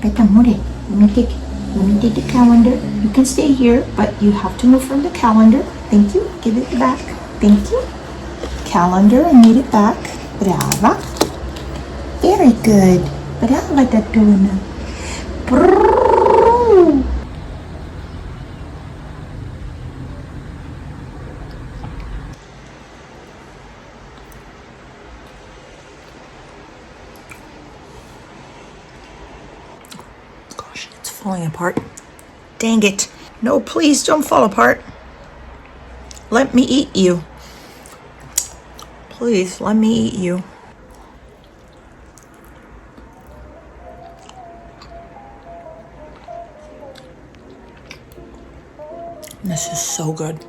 Wait, amore, let me take the calendar. You can stay here, but you have to move from the calendar. Thank you. Give it back. Thank you. Calendar, I need it back. Brava. Very good. Brava, Tatuna. Brrrr. Gosh, it's falling apart. Dang it. No, please don't fall apart. Let me eat you. Please, let me eat you. This is so good.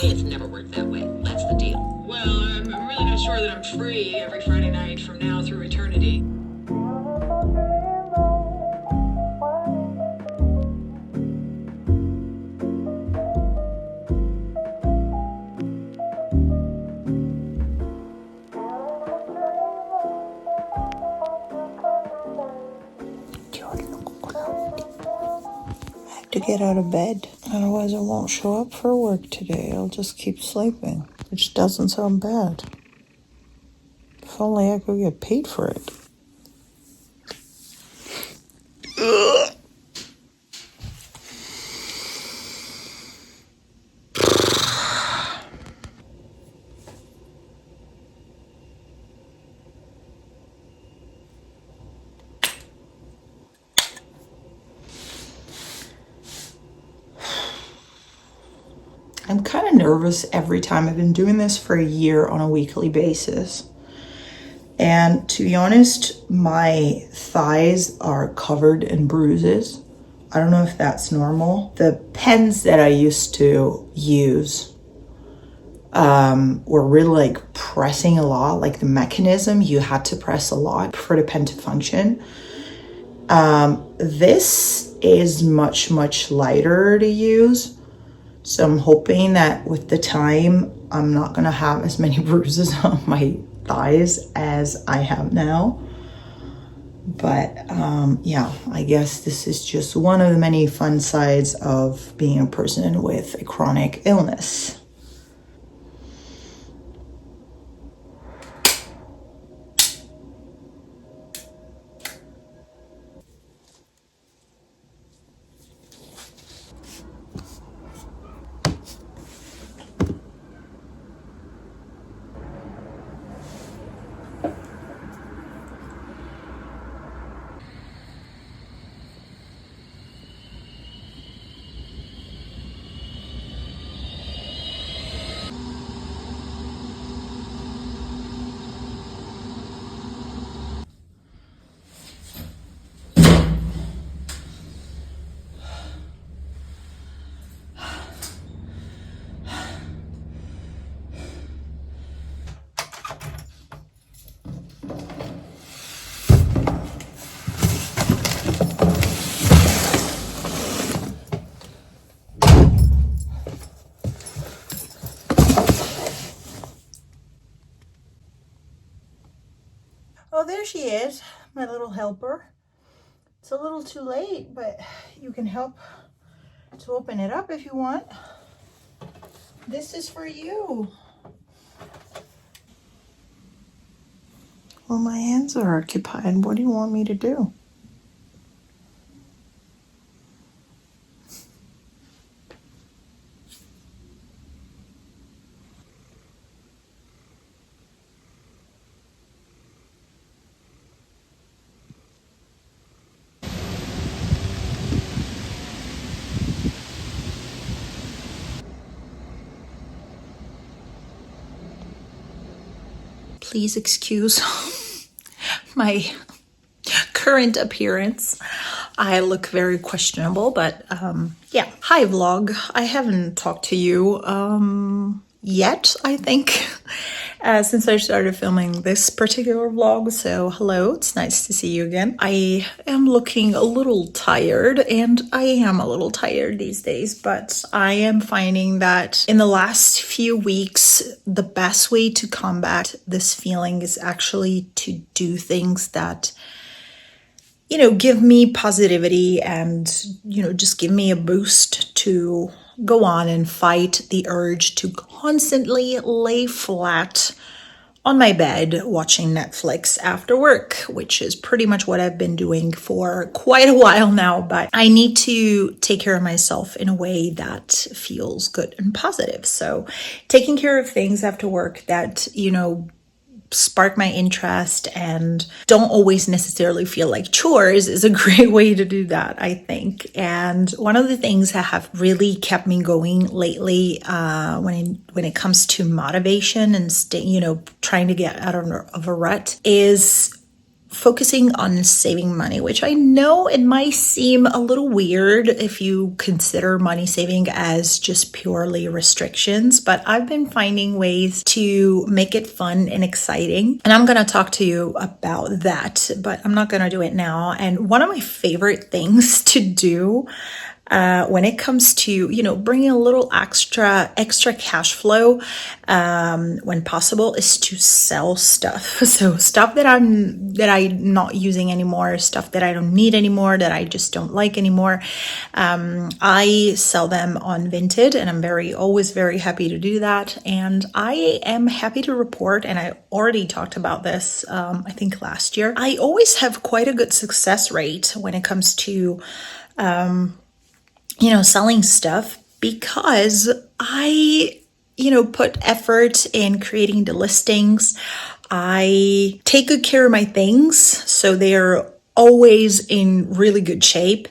It's never worked that way. That's the deal. Well, I'm really not sure that I'm free every Friday night from now through eternity. To get out of bed. Otherwise, I won't show up for work today. I'll just keep sleeping, which doesn't sound bad. If only I could get paid for it. Ugh. I'm kind of nervous every time. I've been doing this for a year on a weekly basis. And to be honest, my thighs are covered in bruises. I don't know if that's normal. The pens that I used to use were really like pressing a lot. Like the mechanism, you had to press a lot for the pen to function. This is much, much lighter to use. So I'm hoping that with the time, I'm not gonna have as many bruises on my thighs as I have now. But yeah, I guess this is just one of the many fun sides of being a person with a chronic illness. there she is, my little helper. It's a little too late, but you can help to open it up if you want. This is for you. Well, my hands are occupied. What do you want me to do? Please excuse my current appearance. I look very questionable, but yeah. Hi vlog. I haven't talked to you yet, I think, since I started filming this particular vlog. So hello, it's nice to see you again. I am looking a little tired, and I am a little tired these days, but I am finding that in the last few weeks, the best way to combat this feeling is actually to do things that, you know, give me positivity and, you know, just give me a boost to go on and fight the urge to constantly lay flat on my bed watching Netflix after work, which is pretty much what I've been doing for quite a while now. But I need to take care of myself in a way that feels good and positive. So taking care of things after work that, you know, spark my interest and don't always necessarily feel like chores is a great way to do that, I think. And one of the things that have really kept me going lately, when it comes to motivation and trying to get out of a rut, is focusing on saving money, which I know it might seem a little weird if you consider money saving as just purely restrictions, but I've been finding ways to make it fun and exciting. And I'm going to talk to you about that, but I'm not going to do it now. And one of my favorite things to do when it comes to, you know, bringing a little extra cash flow when possible is to sell stuff. So stuff that I'm not using anymore, stuff that I don't need anymore, that I just don't like anymore. I sell them on Vinted, and I'm always very happy to do that. And I am happy to report, and I already talked about this, I think last year, I always have quite a good success rate when it comes to selling stuff, because I, put effort in creating the listings. I take good care of my things, so they're always in really good shape.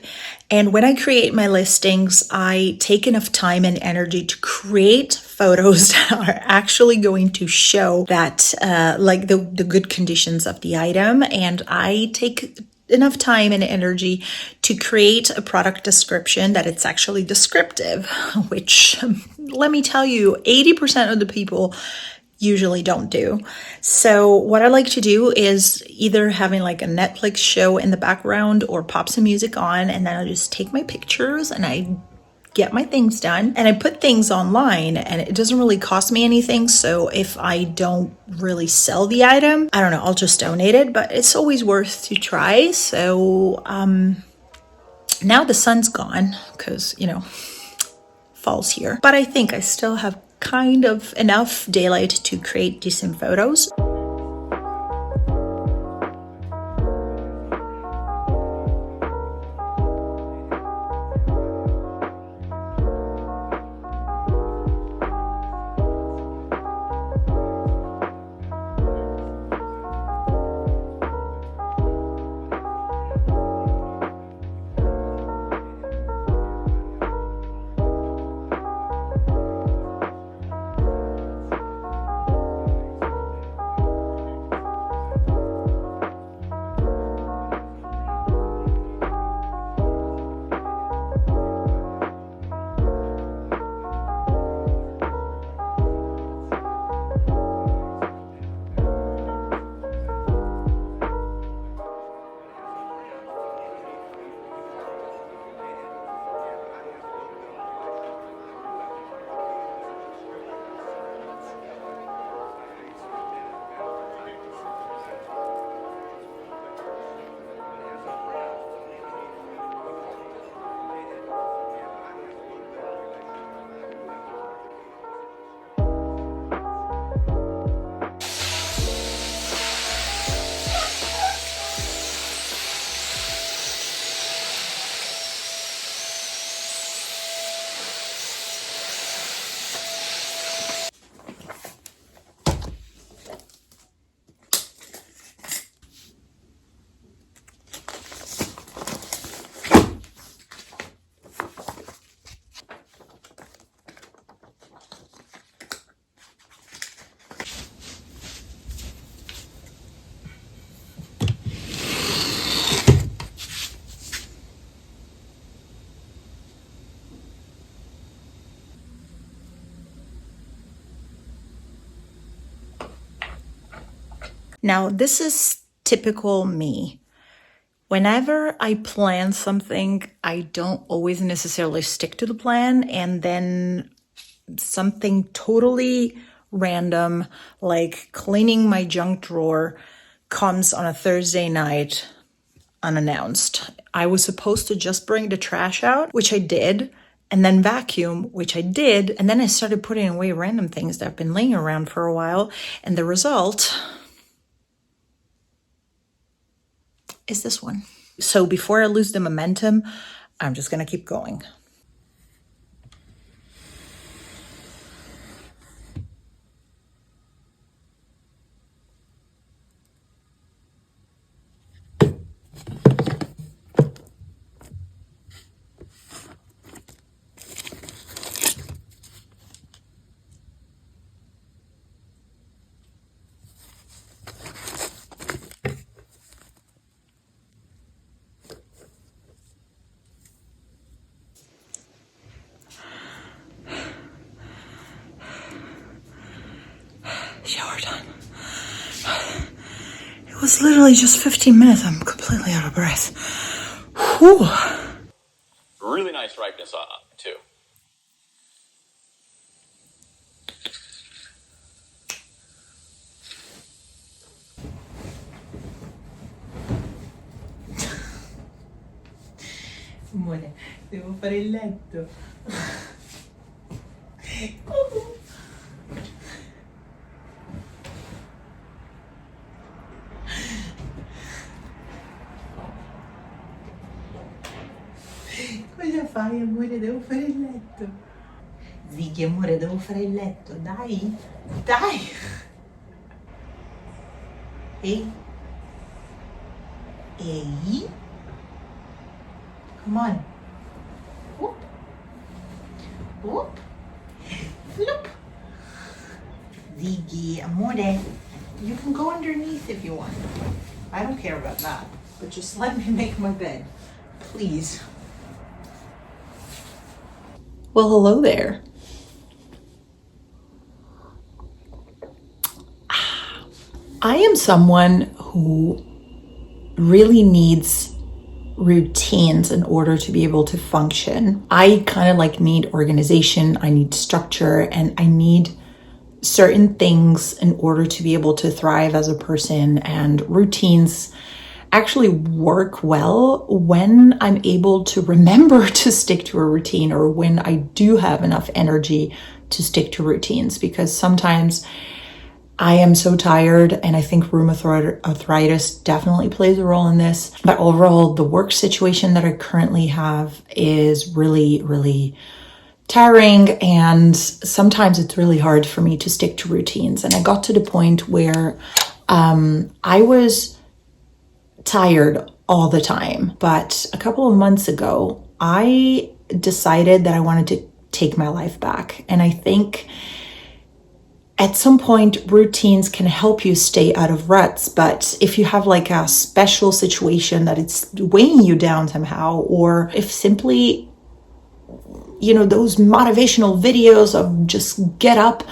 And when I create my listings, I take enough time and energy to create photos that are actually going to show that, like the good conditions of the item. And I take enough time and energy to create a product description that it's actually descriptive, which, let me tell you, 80% of the people usually don't do. So what I like to do is either having like a Netflix show in the background or pop some music on, and then I'll just take my pictures and I get my things done, and I put things online, and it doesn't really cost me anything. So if I don't really sell the item, I don't know, I'll just donate it, but it's always worth to try. So now the sun's gone because, fall's here, but I think I still have kind of enough daylight to create decent photos. Now, this is typical me. Whenever I plan something, I don't always necessarily stick to the plan, and then something totally random, like cleaning my junk drawer, comes on a Thursday night unannounced. I was supposed to just bring the trash out, which I did, and then vacuum, which I did, and then I started putting away random things that have been laying around for a while, and the result is this one. So before I lose the momentum, I'm just gonna keep going. Shower done. It was literally just 15 minutes. I'm completely out of breath. Whew. Really nice ripeness too. Amore, devo fare il letto. Cosa fai, amore? Devo fare il letto. Ziggy, amore, devo fare il letto. Dai, dai. Ehi. Ehi. Come on. Whoop. Whoop. Look. Ziggy, amore, you can go underneath if you want. I don't care about that, but just let me make my bed, please. Well, hello there. I am someone who really needs routines in order to be able to function. I kind of like need organization, I need structure, and I need certain things in order to be able to thrive as a person, and routines actually work well when I'm able to remember to stick to a routine, or when I do have enough energy to stick to routines, because sometimes I am so tired, and I think rheumatoid arthritis definitely plays a role in this. But overall, the work situation that I currently have is really, really tiring, and sometimes it's really hard for me to stick to routines. And I got to the point where I was tired all the time. But a couple of months ago, I decided that I wanted to take my life back. And I think at some point, routines can help you stay out of ruts, but if you have like a special situation that it's weighing you down somehow, or if simply, you know, those motivational videos of just get up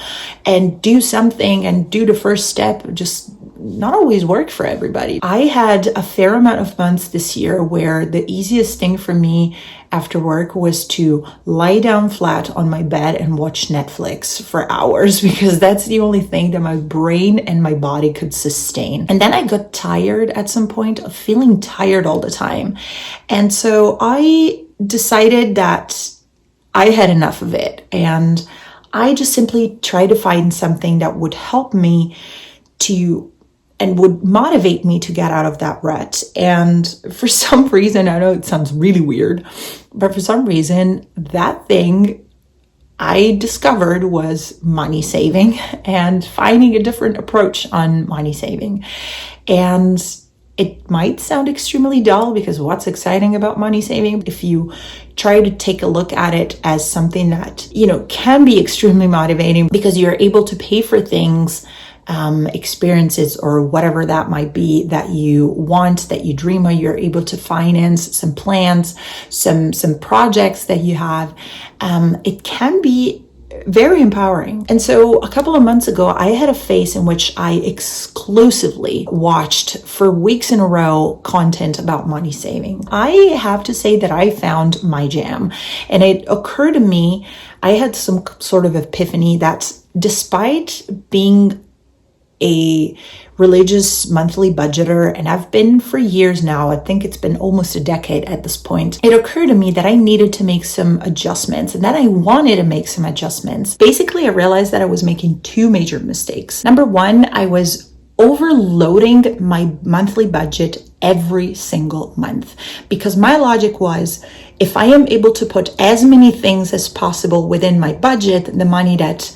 and do something and do the first step just not always work for everybody. I had a fair amount of months this year where the easiest thing for me after work was to lie down flat on my bed and watch Netflix for hours, because that's the only thing that my brain and my body could sustain. And then I got tired at some point of feeling tired all the time. And so I decided that I had enough of it. And I just simply tried to find something that would help me to and would motivate me to get out of that rut. And for some reason, I know it sounds really weird, but for some reason, that thing I discovered was money saving and finding a different approach on money saving. And it might sound extremely dull, because what's exciting about money saving? If you try to take a look at it as something that, you know, can be extremely motivating, because you're able to pay for things, experiences, or whatever that might be that you want, that you dream of. You're able to finance some plans, some projects that you have. It can be very empowering. And so a couple of months ago, I had a phase in which I exclusively watched for weeks in a row content about money saving. I have to say that I found my jam. And it occurred to me, I had some sort of epiphany that despite being a religious monthly budgeter, and I've been for years now, I think it's been almost a decade at this point, it occurred to me that I needed to make some adjustments and that I wanted to make some adjustments. Basically, I realized that I was making two major mistakes. Number one, I was overloading my monthly budget every single month because my logic was, if I am able to put as many things as possible within my budget, the money that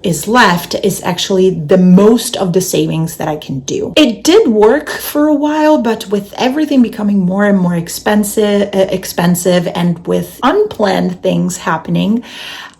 is left is actually the most of the savings that I can do. It did work for a while, but with everything becoming more and more expensive and with unplanned things happening,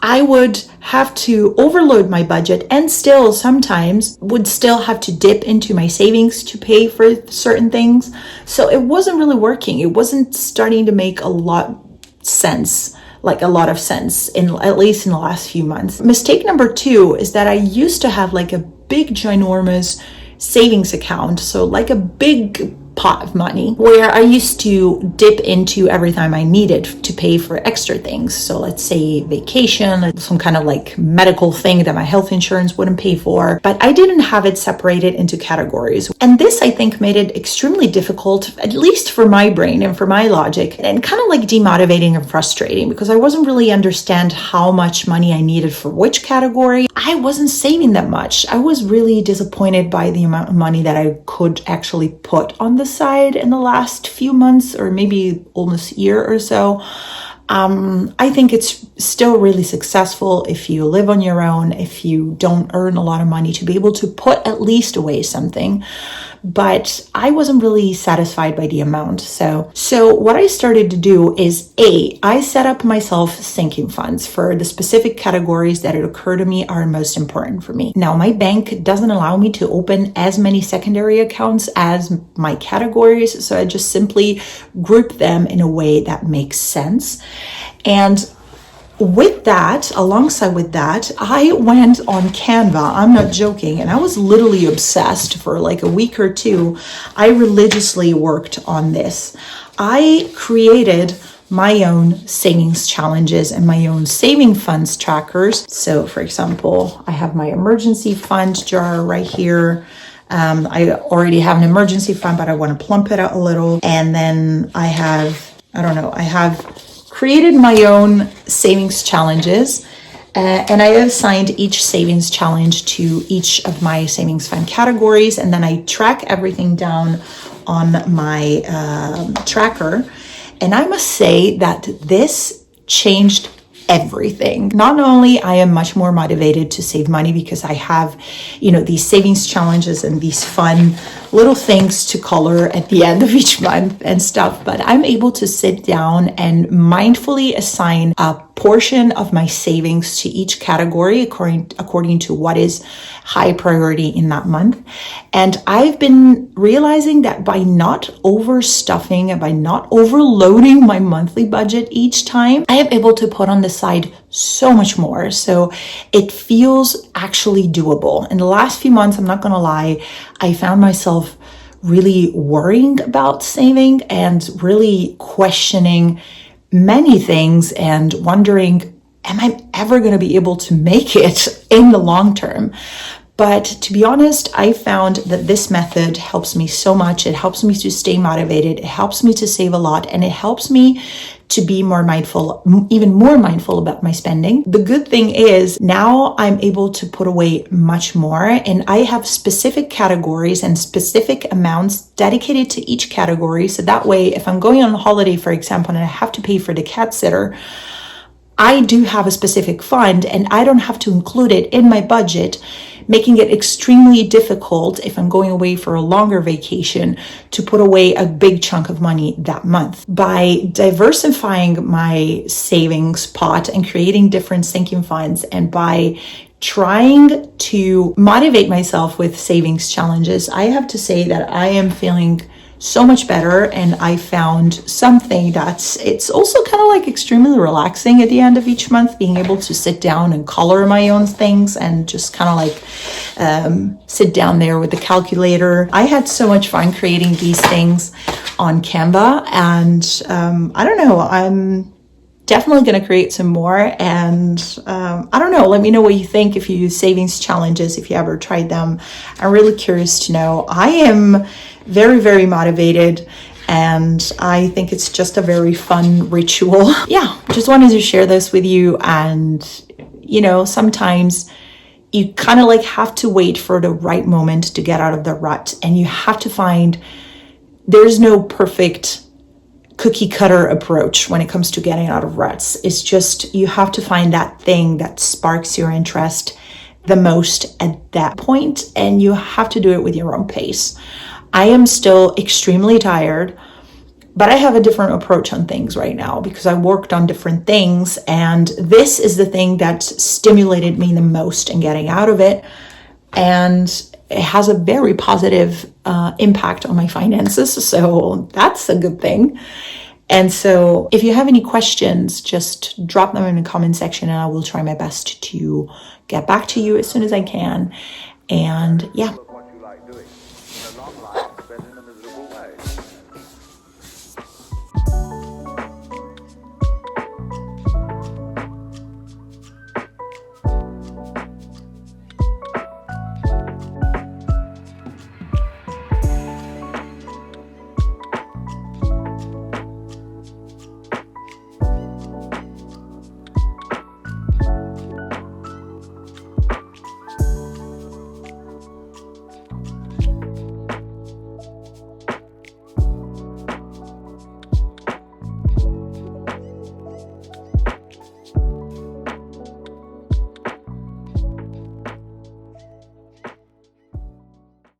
I would have to overload my budget and still sometimes would still have to dip into my savings to pay for certain things. So it wasn't really working. It wasn't starting to make a lot of sense, at least in the last few months. Mistake number two is that I used to have like a big ginormous savings account. So like a big pot of money where I used to dip into every time I needed to pay for extra things. So let's say vacation, some kind of like medical thing that my health insurance wouldn't pay for, but I didn't have it separated into categories. And this, I think, made it extremely difficult, at least for my brain and for my logic, and kind of like demotivating and frustrating because I wasn't really understand how much money I needed for which category. I wasn't saving that much. I was really disappointed by the amount of money that I could actually put on the side in the last few months or maybe almost a year or so. I think it's still really successful if you live on your own, if you don't earn a lot of money, to be able to put at least away something. But I wasn't really satisfied by the amount. So what I started to do is I set up myself sinking funds for the specific categories that it occurred to me are most important for me. Now, my bank doesn't allow me to open as many secondary accounts as my categories. So I just simply group them in a way that makes sense. And alongside with that, I went on Canva. I'm not joking. And I was literally obsessed for like a week or two. I religiously worked on this. I created my own savings challenges and my own saving funds trackers. So for example, I have my emergency fund jar right here. I already have an emergency fund, but I want to plump it out a little. And then I have created my own savings challenges, and I assigned each savings challenge to each of my savings fund categories, and then I track everything down on my tracker. And I must say that this changed everything. Not only I am much more motivated to save money because I have, these savings challenges and these fun little things to color at the end of each month and stuff, but I'm able to sit down and mindfully assign a portion of my savings to each category according to what is high priority in that month. And I've been realizing that by not overstuffing and by not overloading my monthly budget each time, I am able to put on the side so much more. So it feels actually doable. In the last few months, I'm not going to lie, I found myself really worrying about saving and really questioning many things and wondering, am I ever going to be able to make it in the long term? But to be honest, I found that this method helps me so much. It helps me to stay motivated. It helps me to save a lot, and it helps me to be even more mindful about my spending. The good thing is now I'm able to put away much more, and I have specific categories and specific amounts dedicated to each category. So that way, if I'm going on a holiday, for example, and I have to pay for the cat sitter, I do have a specific fund and I don't have to include it in my budget, making it extremely difficult if I'm going away for a longer vacation to put away a big chunk of money that month. By diversifying my savings pot and creating different sinking funds, and by trying to motivate myself with savings challenges, I have to say that I am feeling so much better. And I found something it's also kind of like extremely relaxing at the end of each month, being able to sit down and color my own things and just kind of like sit down there with the calculator. I had so much fun creating these things on Canva, and I don't know, I'm definitely going to create some more. And I don't know, let me know what you think if you use savings challenges, if you ever tried them. I'm really curious to know. I am very, very motivated, and I think it's just a very fun ritual. Yeah, just wanted to share this with you. And you know, sometimes you kind of like have to wait for the right moment to get out of the rut, and you have to find, there's no perfect cookie cutter approach when it comes to getting out of ruts. It's just, you have to find that thing that sparks your interest the most at that point, and you have to do it with your own pace. I am still extremely tired, but I have a different approach on things right now because I worked on different things, and this is the thing that stimulated me the most in getting out of it. And it has a very positive impact on my finances. So that's a good thing. And so if you have any questions, just drop them in the comment section, and I will try my best to get back to you as soon as I can. And yeah,